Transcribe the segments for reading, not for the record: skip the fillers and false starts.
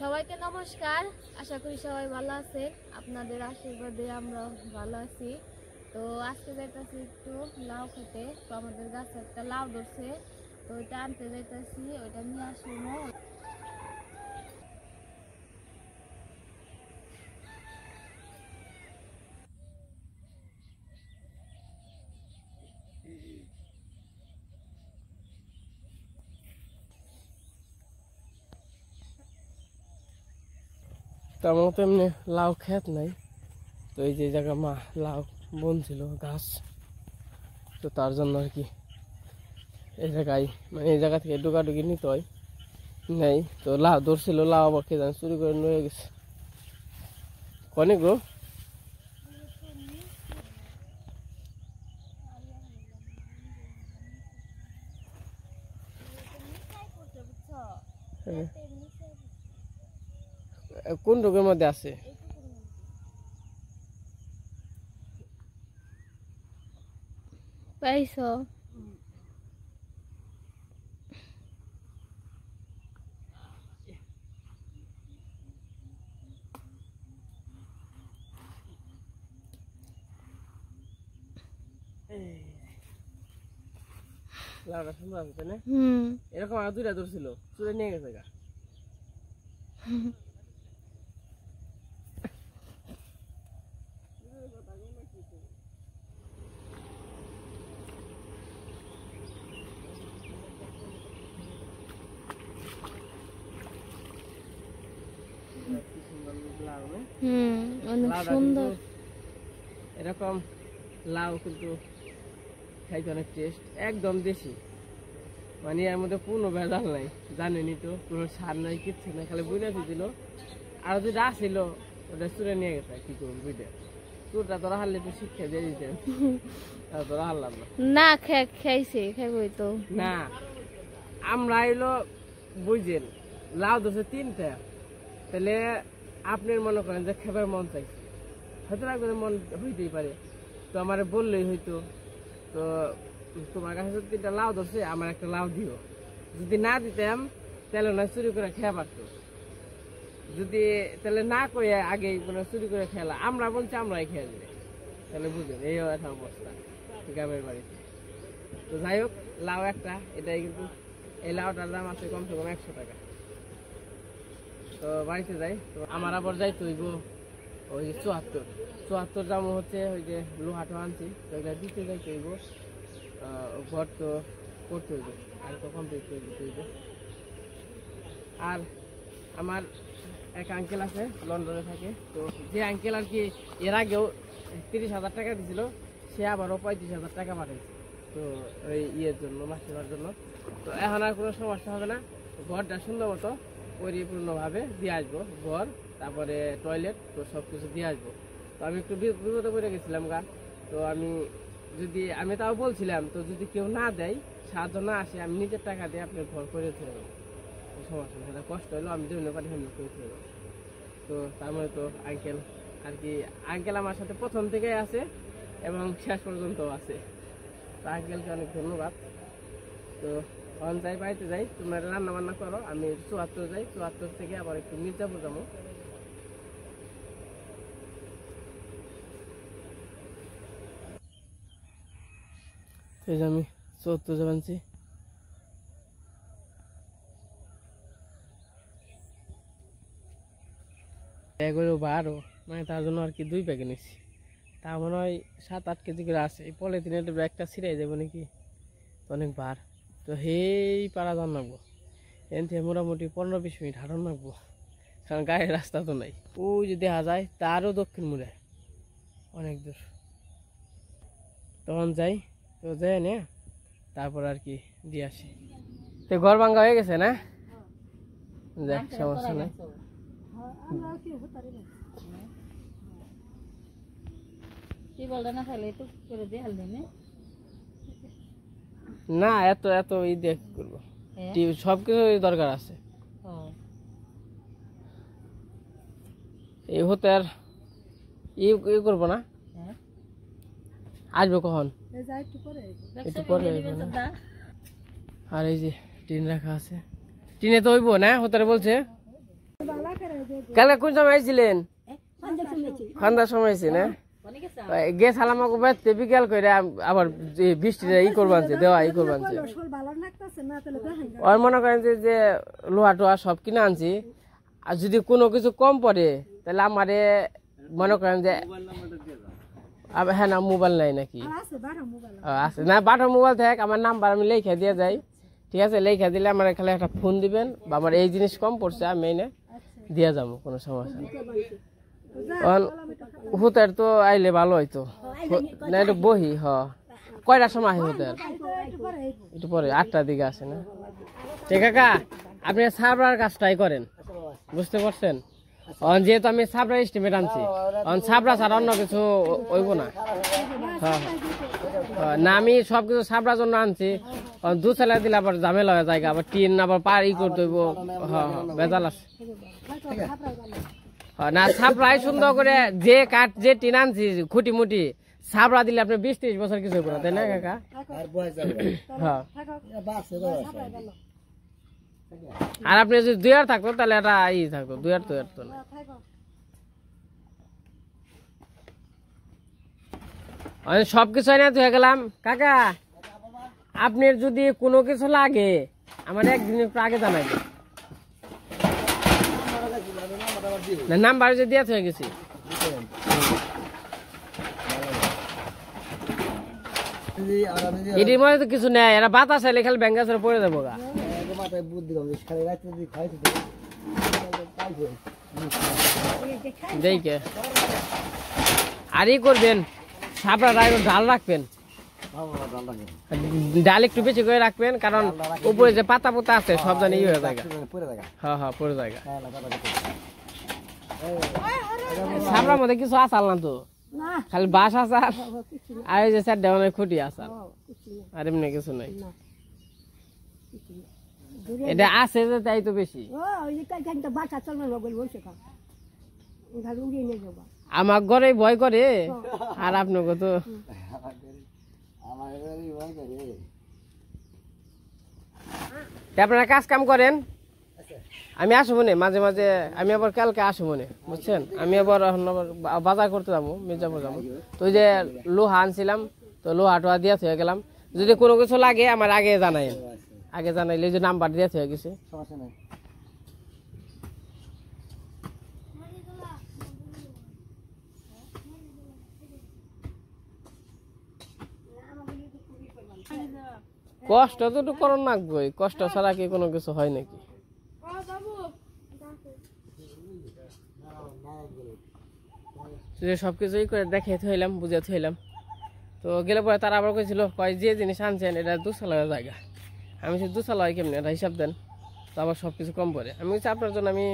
সবাইকে নমস্কার। আশা করি সবাই ভালো আছেন। আপনাদের আশীর্বাদে আমরা ভালো আছি। তো আজকে যাইতেছি একটু লাউ খেতে। তো আমাদের গাছে একটা লাউ ধরছে, তো ওইটা আনতে যাইতেছি, ওইটা নিয়ে আসবো। তো আমার তো এমনি লাউ খেত নাই, তো এই যে জায়গা মা লাউ বনছিল গাছ, তো তার জন্য আর কি এই জায়গায় মানে এই জায়গা থেকে ঢুকাঢুকি নিতে হয় নেই। তো লাউ ধরছিল, লাউ আবার কে জানে চুরি করে নিয়ে গেছে। অনেক গো কোন রোগের মধ্যে আছে? পাইছো? লাউটা সুন্দর আছে তাই না? এরকম আর দুইটা ধরছিল, চুরে নিয়ে গেছে গা। অনেক সুন্দর। এরকম লাউ কিন্তু খাইতে অনেক টেস্ট, একদম দেশি, মানে এর মধ্যে কোনো ভেজাল নাই, জানেনি তো, কোনো সার নাই, কিচ্ছু নাই, খালি বুঝে দিল। আর যেটা আসছিল ওটা চুরে নিয়ে গেছে, কি করুন বুঝে, চুরটা তোরা হারলে তো শিক্ষা দিয়ে দিতে, তোরা হারলাম না। খাইছে খাইবই তো না। আমরা এলো বুঝছেন লাউ ধরছে তিনটা, তাহলে আপনার মনে করেন যে খেবার মন চাইছে, হয়তো একজনের মন হইতেই পারে, তো আমার বললেই হইতো তো তোমার কাছে যদি তিনটা লাউ ধরছে আমার একটা লাউ দিও। যদি না দিতাম তাহলে না চুরি করে খেয়ে পারতো, যদি তাহলে না করে আগে মানে চুরি করে খেলা, আমরা বলছি আমরাই খেয়ে দিবে, তাহলে বুঝলেন এই একটা অবস্থা গ্রামের বাড়িতে। তো যাই হোক, লাউ একটা, এটাই কিন্তু এই লাউটার দাম আছে কমসে কম 100 টাকা। তো বাড়িতে যাই, তো আমার আবার যাইতে হইব ওই 74 দাম হচ্ছে, ওই যে লোহাটো আনছি, তো এটা দিতে যাইতে হইব, ঘর তো করতে হইব, আর তো কমপ্লিট করে দিতে হইব। আর আমার এক আঙ্কেল আছে লন্ডনে থাকে, তো যে আঙ্কেল আর কি এর আগেও 30,000 টাকা দিছিল, সে আবারও 35,000 টাকা পাঠাইছে, তো ওই ইয়ের জন্য, মাছ নেওয়ার জন্য। তো এখন আর কোনো সমস্যা হবে না, ঘরটা সুন্দর মতো পরিপূর্ণভাবে দিয়ে আসবো, ঘর তারপরে টয়লেট তো সব কিছু দিয়ে আসবো। তো আমি একটু বিপদে পড়ে গেছিলাম গা, তো আমি তাও বলছিলাম, তো যদি কেউ না দেয়, সাহায্য না আসে, আমি নিজের টাকা দিয়ে আপনার ঘর করে তুলে দেবো, সমস্যা নেই, সেটা কষ্ট হলো আমি যেমন পারি সেমনি করে তুলে দেবো। তো তার মানে তো আঙ্কেল আর কি, আঙ্কেল আমার সাথে প্রথম থেকেই আছে এবং শেষ পর্যন্ত আছে, তো আঙ্কেলকে অনেক ধন্যবাদ। তো অন যাই, বাড়িতে যাই, তোমরা রান্না বান্না করো, আমি 74 যাই, 74 থেকে আবার একটু মির্জাপুর যাবো। এই যে আমি 74 যাবানছি, এগুলো 12, মানে তার জন্য আর কি 2 প্যাকেট নিচ্ছি, তা মনে হয় 7-8 কেজি করে আছে। এই পলিথিনের ব্যাগটা ছিঁড়ে যাবো নাকি, অনেক বার। তো হেই পাড়া যান লাগবো, এন থেকে মোটামুটি 15-20 মিনিট হাঁটন লাগবো, কারণ গায়ের রাস্তা তো নাই। ওই যে দেখা যায় তারও দক্ষিণ মুড়ে অনেক দূর, তখন যাই, তো যাই না, তারপর আর কি দিয়ে আসি। তো ঘর ভাঙ্গা হয়ে গেছে না, দেখ সমস্যা নাই। না এত এত ই দেখ করবো, সবকিছু দরকার আছে, এই হতে আর ই করবো না। আসবো কখন, একটু পরে। আর এই যে টিন রাখা আছে, টিনে তো হইব না, হতে বলছে কালকে কোন সময় আইছিলেন? সন্ধ্যার সময় আইছি না? গেছিলাম আমাকে বেড়তে বিকেল করে আবার বৃষ্টিটা ই করবানছে দেওয়া ই করবানছে। ওর মনে করেন যে লোহা টোহা সব কিনে আনছি, আর যদি কোনো কিছু কম পড়ে তাহলে আমারে মনে করেন যে হ্যাঁ না মোবাইল নাই নাকি আছে না, বাটার মোবাইল থাক আমার নাম্বার আমি লেখা দিয়ে যাই, ঠিক আছে? লেখা দিলে আমার খালি একটা ফোন দিবেন বা আমার এই জিনিস কম পড়ছে আমি এনে দিয়ে যাবো, কোনো সমস্যা নেই। হুতার তো আইলে ভালো হইতো না, একটু বহি কয়টার সময় আহে হুতার? একটু পরে 8টার দিকে আসে না? ঠিক কাকা, আপনি সাবরার কাজটাই করেন, বুঝতে পারছেন? যেহেতু আমি সাবরা এস্টিমেট আনছি, সাবরা ছাড়া অন্য কিছু হইব না। না আমি সবকিছু সাবরার জন্য আনছি, দু চালা দিলে আবার ঝামেলা হয়ে যায়, আবার টিন আবার পার করতে হইব, বেজাল আছে। না সাবরাই সুন্দর করে যে কাঠ যে টিন আনছি খুঁটি মুটি সাবরা দিলে আপনি 20-30 বছর কিছু হইব না, তাই না কাকা? হ্যাঁ, আর আপনি যদি 2 আর থাকতো তাহলে এটা ই থাকতো, 2 আর তো আর তো না। সবকিছু এনে হয়ে গেলাম। কাকা আপনার যদি কোনো কিছু লাগে আমার একদিন একটু আগে জানাইবেন, নাম্বার যে দিয়ে হয়ে গেছি। এটির মধ্যে তো কিছু নেই, এরা বাতাস আইলে খালি ব্যাঙ্গাসের পড়ে যাবো গা। দেখে আর ই করবেন, সাপড়া ডাল রাখবেন, ডাল একটু বেশি করে রাখবেন, কারণ উপরে যে পাতা পোতা আছে সব জানি ই হয়ে যায়। হ্যাঁ হ্যাঁ, পড়ে যায়। সাপড়ার মধ্যে কিছু আসাল না তো, খালি বাস আসার আর এই যে 4 দেওয়ানের খুঁটি আসার, আর এমনি কিছু নাই। এটা আছে যে তাই তো বেশি। আমার ঘরে ভয় করে, আর আপনাকে তো আপনারা কাজ কাম করেন, আমি আসবো না মাঝে মাঝে, আমি আবার কালকে আসবো না, বুঝছেন? আমি আবার বাজার করতে যাবো, মির্জাপুর যাবো। তো ওই যে লোহা আনছিলাম, তো লোহা টোহা দিয়ে হয়ে গেলাম। যদি কোনো কিছু লাগে আমার আগে জানাই, আগে জানাইলে যে নাম্বার দিয়ে হয়ে গেছে। কষ্ট তো একটু করণ লাগবেই, কষ্ট ছাড়া কি কোনো কিছু হয় নাকি? সবকিছুই করে দেখাইতে হইলাম, বুঝাতে হইলাম। তো গেলে পরে তারা আবার কইছিল যে জিনিস আনছেন এটা 2 সালের জায়গা। আমি সে 2 সাল হয় কেমনি এটা হিসাব দেন, তো আবার সব কিছু কম পড়ে। আমি বলছি আপনার জন্য আমি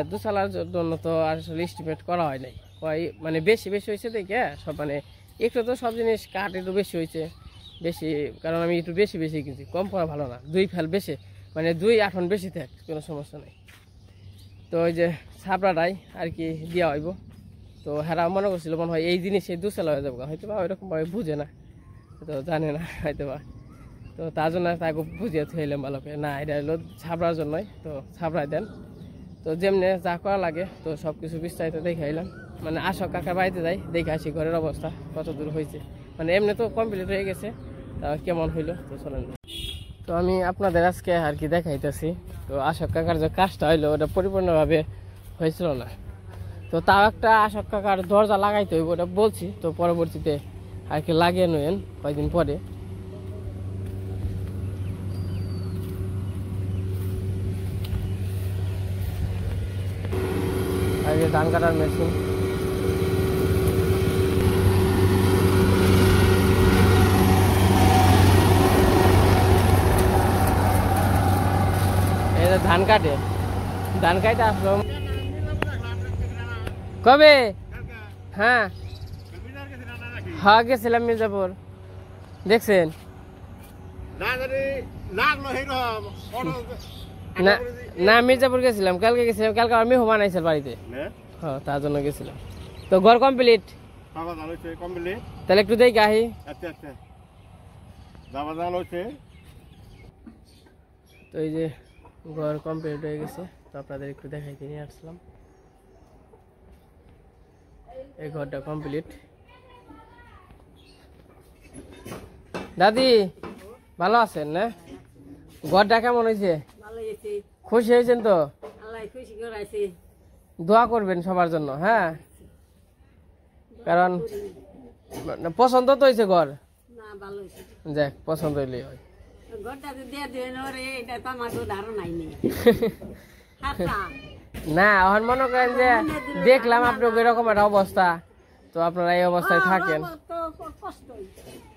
2 সালের জন্য তো আসলে এস্টিমেট করা হয় নাই, মানে বেশি হয়েছে দেখে সব, মানে একটু তো সব জিনিস কাঠ একটু বেশি হয়েছে, বেশি কারণ আমি একটু বেশি কিনছি, কম পড়া ভালো না। 2 ফেল বেশি, মানে 2 8 বেশি থাক, কোনো সমস্যা নেই। তো ওই যে ছাপড়াটাই আর কি দেওয়া হইব। তো হেরা মনে করছিল মনে হয় এই জিনিস এই 2 সাল হয়ে যাবো, হয়তো বা ওইরকমভাবে বুঝে না, তো জানে না হয়তো বা। তো তার জন্য তাকে বুঝিয়ে থইলাম ভালো করে, না এটা হলো ছাপড়ার জন্যই, তো ছাপড়াই দেন। তো যেমনি যা করা লাগে তো সব কিছু বিস্তারিত দেখাইলাম। মানে আশক কাকার বাড়িতে যাই, দেখে আসি ঘরের অবস্থা কত দূর হয়েছে। মানে এমনি তো কমপ্লিট হয়ে গেছে, তা কেমন হইলো তো চলেন। তো আমি আপনাদের আজকে আর কি দেখাইতেছি। তো আশক কাকার যে কাজটা হইলো ওটা পরিপূর্ণভাবে হয়েছিল না, তো তাও একটা আশক কাকার দরজা লাগাইতে হইব ওটা বলছি। তো পরবর্তীতে আর কি লাগিয়ে নেন কয়েকদিন পরে। আর ধান কাটার মেশিন, ধান কাটে, ধান কাটে আসলো কবে? হ্যাঁ হ্যাঁ গেছিলাম মির্জাপুর, দেখছেন? না মির্জাপুর গেছিলাম, কালকে গেছিলাম, কালকে আমি মেহমান আইসার বাড়িতে, হ্যাঁ তার জন্য গেছিলাম। তো ঘর কমপ্লিট, তাহলে একটু দেখি আহি। তো এই যে ঘর কমপ্লিট হয়ে গেছে। তো আপনাদের একটু দেখাইতে নিয়ে আসলাম। এই ঘরটা কমপ্লিট। দাদি ভালো আছেন না? ঘরটা কেমন হয়েছে? খুশি হয়েছেন তো? দোয়া করবেন সবার জন্য, হ্যাঁ, কারণ পছন্দ তো হয়েছে ঘর। যাক, পছন্দ হইলেই হয়। না, এখন মনে করেন যে দেখলাম আপনার এরকম একটা অবস্থা, তো আপনারা এই অবস্থায় থাকেন।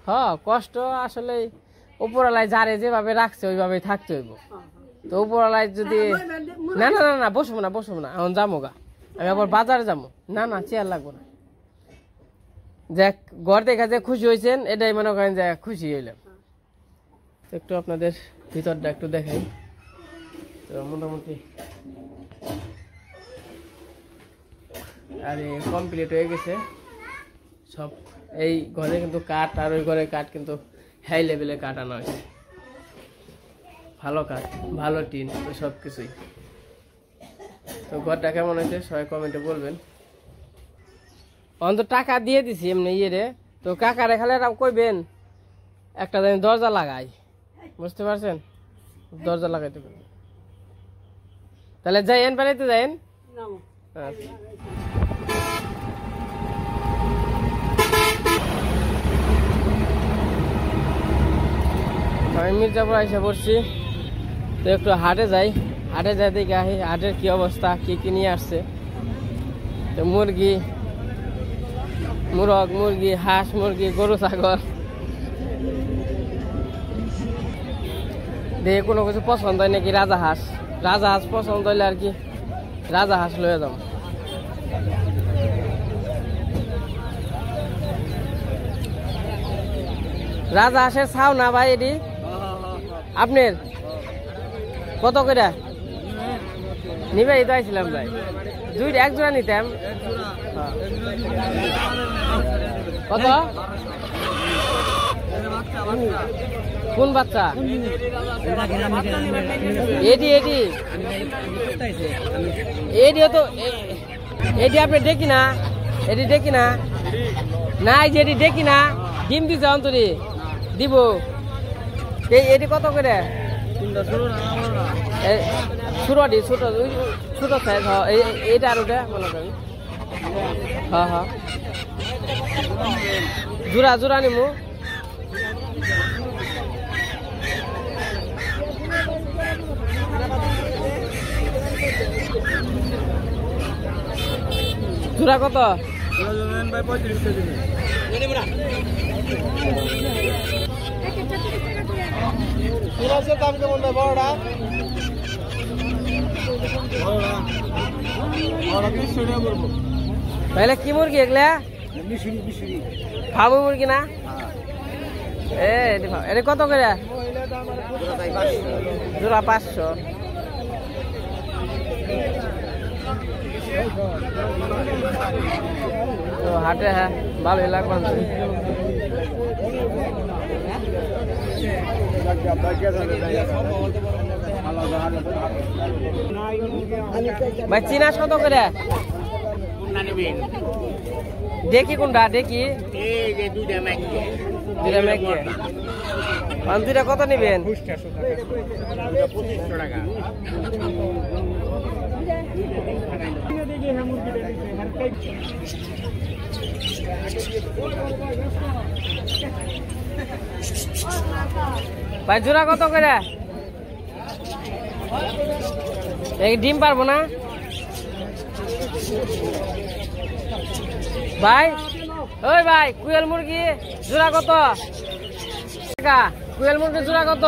হ্যাঁ, কষ্ট আসলে উপরওয়ালায় যারে যেভাবে রাখছে ওইভাবেই থাকতে হইব। তো উপরওয়ালায় যদি না না না না বসবো না এখন যাবো গা, আমি আবার বাজারে যাবো। না না, চেয়ার লাগবো না। যাক, ঘর দেখা যে খুশি হয়েছেন, এটাই মনে করেন যে খুশি হইলাম। একটু আপনাদের ভিতরটা একটু দেখাই। তো মোটামুটি আরে কমপ্লিট হয়ে গেছে সব। এই ঘরে কিন্তু কাঠ আর ওই ঘরে কাঠ কিন্তু হাই লেভেলে কাঠ আনা হয়েছে, ভালো কাঠ, ভালো টিন, তো সব কিছুই। তো ঘরটা কেমন হয়েছে সবাই কমেন্টে বলবেন। অন্তত টাকা দিয়ে দিছি এমনি ইয়ে, তো কাকারে খালে কইবেন একটা যেন দরজা লাগাই, বুঝতে পারছেন? দরজা লাগাইতে পারবেন। তাহলে যাইয়েন, বাড়িতে যাইয়েন। আমি মির্জাপুর এসে পড়ছি, তো একটু হাটে যাই দেখে আসি হাটের কি অবস্থা, কি কি নিয়ে আসছে। তো মুরগি, হাঁস মুরগি, গরু ছাগল, দেখে কোনো কিছু পছন্দ হয় নাকি। রাজা হাঁস পছন্দ হইলে আর কি রাজা হাঁস লয়ে যাবো। রাজা হাঁসের ছাও না ভাই, এটি আপনার কত করে নিবে? এই তো আইছিলাম ভাই, এক জোড়া নিতাম। কত? কোন বাচ্চা? এটিও তো এটি আপনি ডেকি না, না এই যে এটি ডেকি না, ডিম দিছে অন্তরি দিব। এটি কত করে? ছোট সাইজ। এইটা আর ওটা মনে করেন। হ্যাঁ, জোড়া নিমু। জোড়া কত? দাম কেমন বড়টা? তাহলে কি মুরগি এগুলা? ফার্ম মুরগি না? এটা কত করে? জোড়া 500। তো হাটে হ্যাঁ ভালোই লাগবে। ভাই চিনাস কত করে? দেখি কোনটা দেখি? দুইটা কত নিবেন? 2500 টাকা। ভাই জোড়া কত করে? এই ডিম পারবো না ভাই। ওই ভাই, কুয়েল মুরগি জোড়া কত? কুয়েল মুরগি জোড়া কত?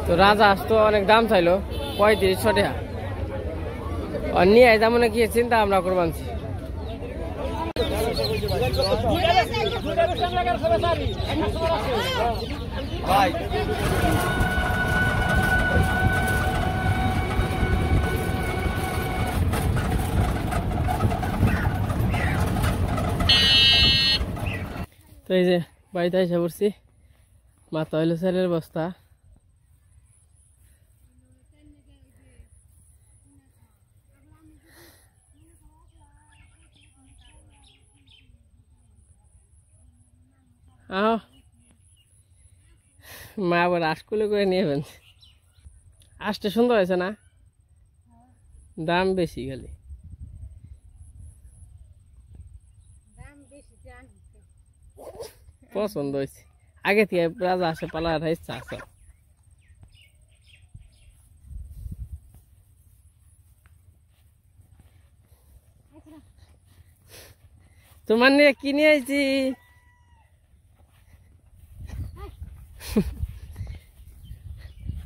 তো রাজা হাঁস তো অনেক দাম চাইলো, 3500 টাকা। আর নিয়ে যেমন কি চিন্তা আমরা করবানছি। তো এই যে বাড়িতে এসে পড়ছি, মাথা হইলো চালের বস্তা। আহ মা আবার আশকুলে করে নিয়ে ফেলছে। আশটা সুন্দর হয়েছে না, দাম বেশি খালি। পছন্দ হয়েছে, আগে থেকে রাজা আসে পালার ইচ্ছা আছে। তোমার নিয়ে কিনে আইছি।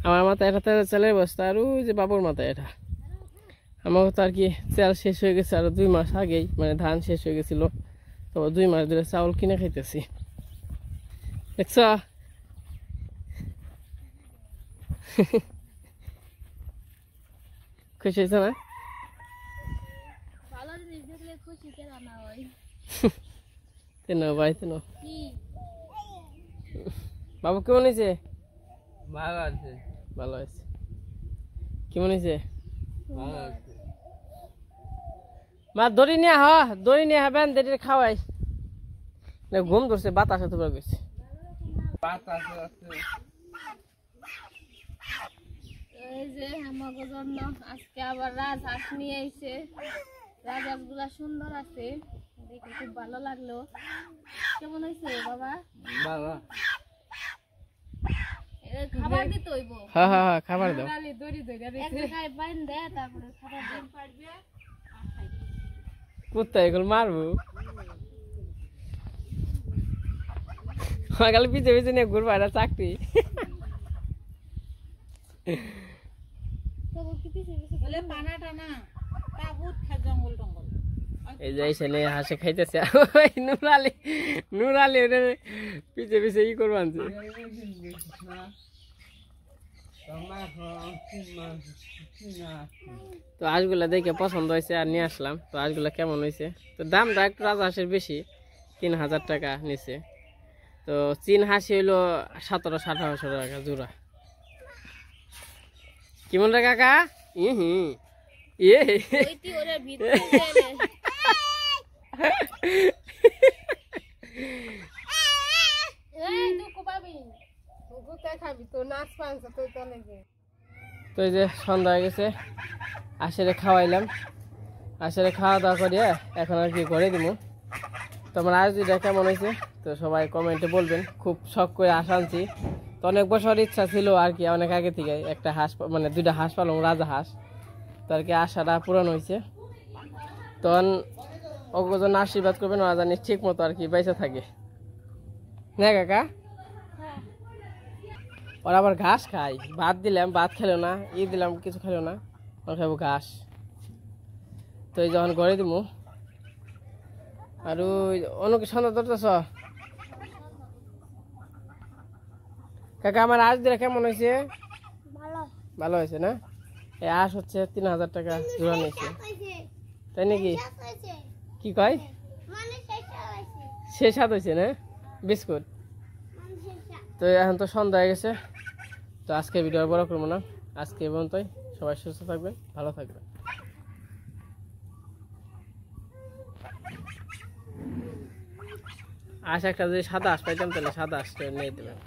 আমার মাথায় এটা চালের বস্তা, আর ওই যে বাবুর মাথায় এটা। আমার তো আর কি চাল শেষ হয়ে গেছে আর 2 মাস আগেই, মানে ধান শেষ হয়ে গেছিল, তো 2 মাস ধরে চাউল কিনে খাইতেছি। দেখছ খুশি হয়েছে না? ভালো জিনিস দেখলে খুশি কেন না হয়? তেন ভাই তেন কি বাবু কেমন হয়েছে? ভালো আছে। ভালো আছে। কেমন হয়েছে? ভালো আছে। মা দড়ি নিয়ে দড়ি নিয়ে হবেন, দেরি খাওয়াই না, ঘুম ধরছে, বাতাস এত বার গেছে। বাতাস আছে। এই যে আমাকে জন্য আজকে আবার রাজহাঁস নিয়ে আইছে। রাজহাঁস গুলা সুন্দর আছে, দেখে খুব ভালো লাগলো। কেমন হয়েছে বাবা? ভালো। এর খাবার দিতে হইব। হ্যাঁ হ্যাঁ হ্যাঁ, খাবার দাও। এক জায়গায় বাইন দে, তারপরে খাবার দিন পারবে। কুত্তা এগুলো মারবো, গেল পিছে পিছে নিয়ে ঘুরবো, এটা চাকরি। তবু কি পিছে পিছে বলে পানা টানা তা বহুত খায় জঙ্গল টঙ্গল। এই যে এসে হাসে খাইতেছে। নুরালি ওটা পিছে পিছে ই করবো আনছে। তো আজগুলা দেখে পছন্দ হয়েছে আর নিয়ে আসলাম। তো আজগুলা কেমন হয়েছে? তো দামটা একটু রাজহাঁসের বেশি, 3000 টাকা নিচে। তো চীন হাসি হইলো 1700-1800 টাকা জোড়া। কেমন রে কাকা? ইয়ে ওইটি ওরে ভিতরে গেলে এই দুকু পাবি গুতে খাবি তো, নাচ পাঁচ তো চলে গে। তো এই যে সন্ধ্যা হয়ে গেছে, আশারে খাওয়াইলাম। আশারে খাওয়া দাওয়া করিয়ে এখন আর কি করে দিব। তোমার আয়োজনটা কেমন হয়েছে তো সবাই কমেন্টে বলবেন। খুব শখ করে আশা আনছি, তো অনেক বছর ইচ্ছা ছিল আর কি, অনেক আগে থেকে একটা হাঁস, মানে 2টা হাঁস পালং, রাজা হাঁস। তো আর কি আশাটা পূরণ হয়েছে। তখন ওজন আশীর্বাদ করবেন, ওরা জানি ঠিক মতো আর কি বেঁচে থাকে না কাকা। ওরা আবার ঘাস খায়, ভাত দিলাম ভাত খেলো না, দিলাম কিছু খেলো না, ওরা খাবো ঘাস। তো এই যখন গড়ে দিব আর অনেক সন্ধ্যা ধরতেছ কাকা। আমার আজ দিলে কেমন হয়েছে? ভালো ভালো হয়েছে না? এই আঁশ হচ্ছে 3000 টাকা জোড়া নিয়েছে, তাই নাকি? কি কয়? সে স্বাদ হয়েছে না বিস্কুট। তো এখন তো সন্ধ্যা হয়ে গেছে, তো আজকে ভিডিও বড় করবো না, আজকে এই পর্যন্তই। সবাই সুস্থ থাকবেন, ভালো থাকবেন। আশ একটা যদি সাদা হাঁস পাইতাম তাহলে সাদা হাঁস নিয়ে দেবেন।